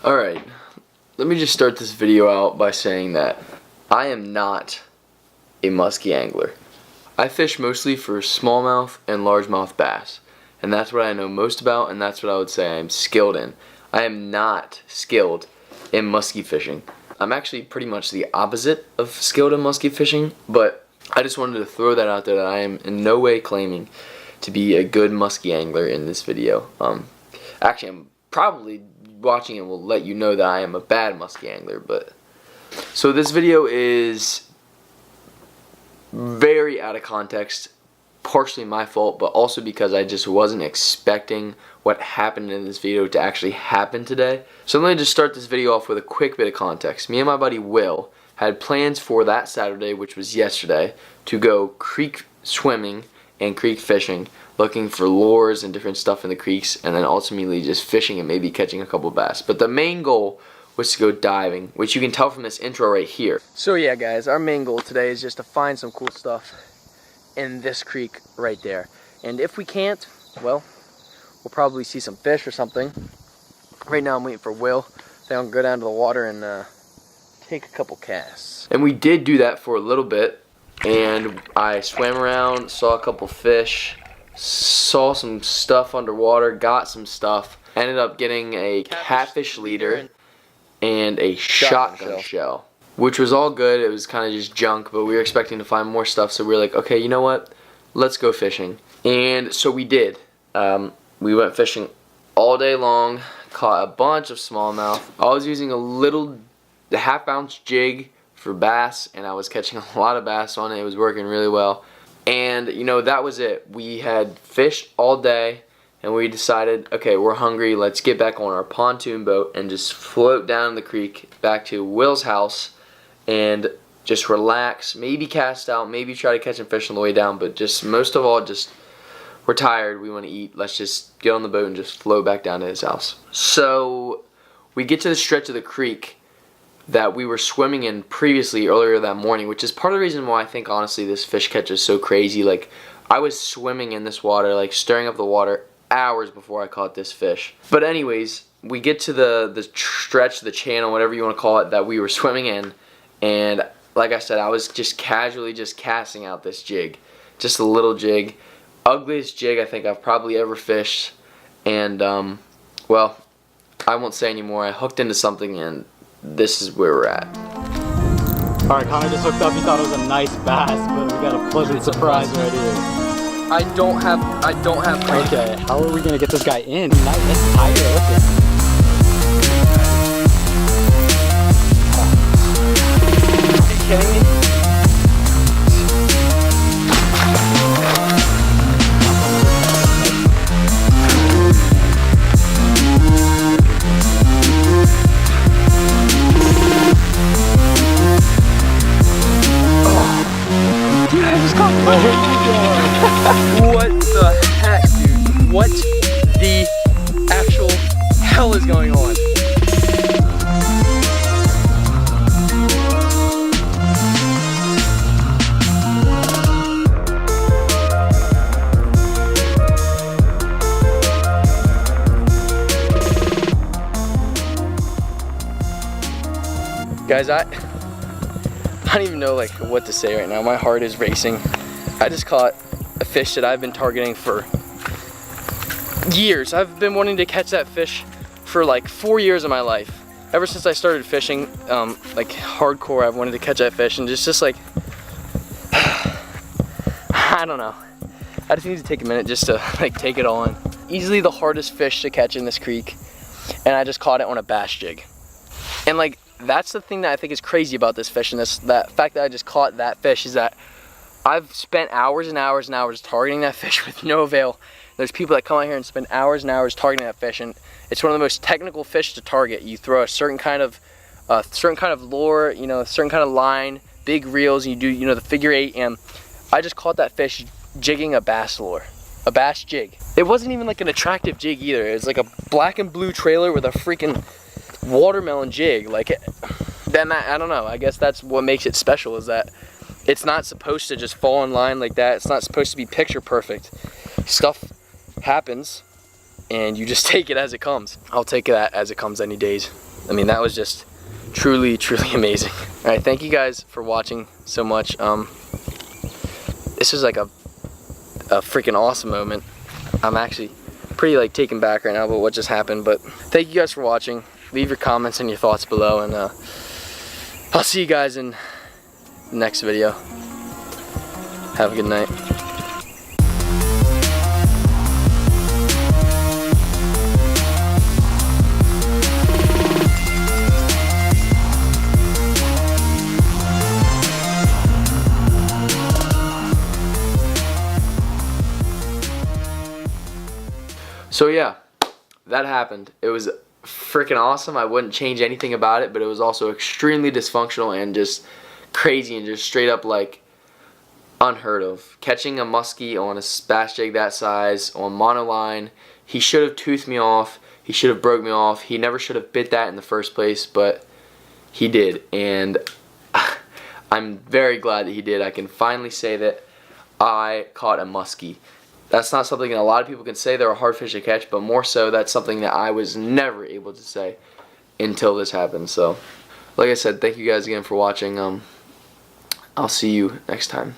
Alright, let me just start this video out by saying that I am not a musky angler. I fish mostly for smallmouth and largemouth bass, and that's what I know most about, and that's what I would say I'm skilled in. I am not skilled in musky fishing. I'm actually pretty much the opposite of skilled in musky fishing, but I just wanted to throw that out there that I am in no way claiming to be a good musky angler in this video. Actually, I'm probably watching it will let you know that I am a bad musky angler, but so this video is very out of context, partially my fault, but also because I just wasn't expecting what happened in this video to actually happen today. So let me just start this video off with a quick bit of context. Me and my buddy Will had plans for that Saturday, which was yesterday, to go creek swimming and creek fishing, looking for lures and different stuff in the creeks, and then ultimately just fishing and maybe catching a couple bass. But the main goal was to go diving, which you can tell from this intro right here. So yeah guys, our main goal today is just to find some cool stuff in this creek right there. And if we can't, well, we'll probably see some fish or something. Right now I'm waiting for Will. Then I'll go down to the water and take a couple casts. And we did do that for a little bit, and I swam around, saw a couple fish, saw some stuff underwater, got some stuff, ended up getting a catfish leader and a shotgun shell, which was all good. It was kind of just junk, but we were expecting to find more stuff, so we were like, okay, you know what, let's go fishing. And so we did. We went fishing all day long, caught a bunch of smallmouth. I was using a little half-ounce jig for bass, and I was catching a lot of bass on it. It was working really well. And you know, that was it. We had fished all day, and we decided, okay, we're hungry, let's get back on our pontoon boat and just float down the creek back to Will's house and just relax, maybe cast out, maybe try to catch some fish on the way down, but just most of all, just we're tired, we want to eat, let's just get on the boat and just float back down to his house. So we get to the stretch of the creek that we were swimming in previously earlier that morning, which is part of the reason why I think honestly this fish catch is so crazy. Like, I was swimming in this water, like stirring up the water hours before I caught this fish. But anyways, we get to the stretch, the channel, whatever you want to call it, that we were swimming in, and like I said, I was just casually just casting out this jig, just a little jig, ugliest jig I think I've probably ever fished. And well, I won't say anymore. I hooked into something, and this is where we're at. Alright, Connor just hooked up. He thought it was a nice bass, but we got a pleasant surprise right here. I don't have Okay, how are we gonna get this guy in? Nice tiger. Look at this. Are you kidding me? What the heck, dude? What the actual hell is going on? Guys, I don't even know like what to say right now. My heart is racing. I just caught a fish that I've been targeting for years. I've been wanting to catch that fish for like 4 years of my life. Ever since I started fishing, like hardcore, I've wanted to catch that fish, and just like, I don't know. I just need to take a minute just to like take it all in. Easily the hardest fish to catch in this creek, and I just caught it on a bass jig. And like, that's the thing that I think is crazy about this fish, and that fact that I just caught that fish is that I've spent hours and hours and hours targeting that fish with no avail. There's people that come out here and spend hours and hours targeting that fish, and it's one of the most technical fish to target. You throw a certain kind of lure, you know, a certain kind of line, big reels, and you do, you know, the figure 8. And I just caught that fish jigging a bass lure, a bass jig. It wasn't even like an attractive jig either. It was like a black and blue trailer with a freaking watermelon jig. Like, then I don't know. I guess that's what makes it special, is that it's not supposed to just fall in line like that. It's not supposed to be picture perfect. Stuff happens, and you just take it as it comes. I'll take that as it comes any days. I mean, that was just truly amazing. Alright, thank you guys for watching so much. This was like a freaking awesome moment. I'm actually pretty like taken back right now about what just happened, but thank you guys for watching. Leave your comments and your thoughts below, and I'll see you guys in the next video. Have a good night. So yeah, that happened. It was freaking awesome. I wouldn't change anything about it, but it was also extremely dysfunctional and just crazy and just straight up like unheard of. Catching a muskie on a bass jig that size on monoline, he should have toothed me off. He should have broke me off. He never should have bit that in the first place, but he did, and I'm very glad that he did. I can finally say that I caught a muskie. That's not something that a lot of people can say. They're a hard fish to catch, but more so that's something that I was never able to say until this happened. So like I said, thank you guys again for watching. I'll see you next time.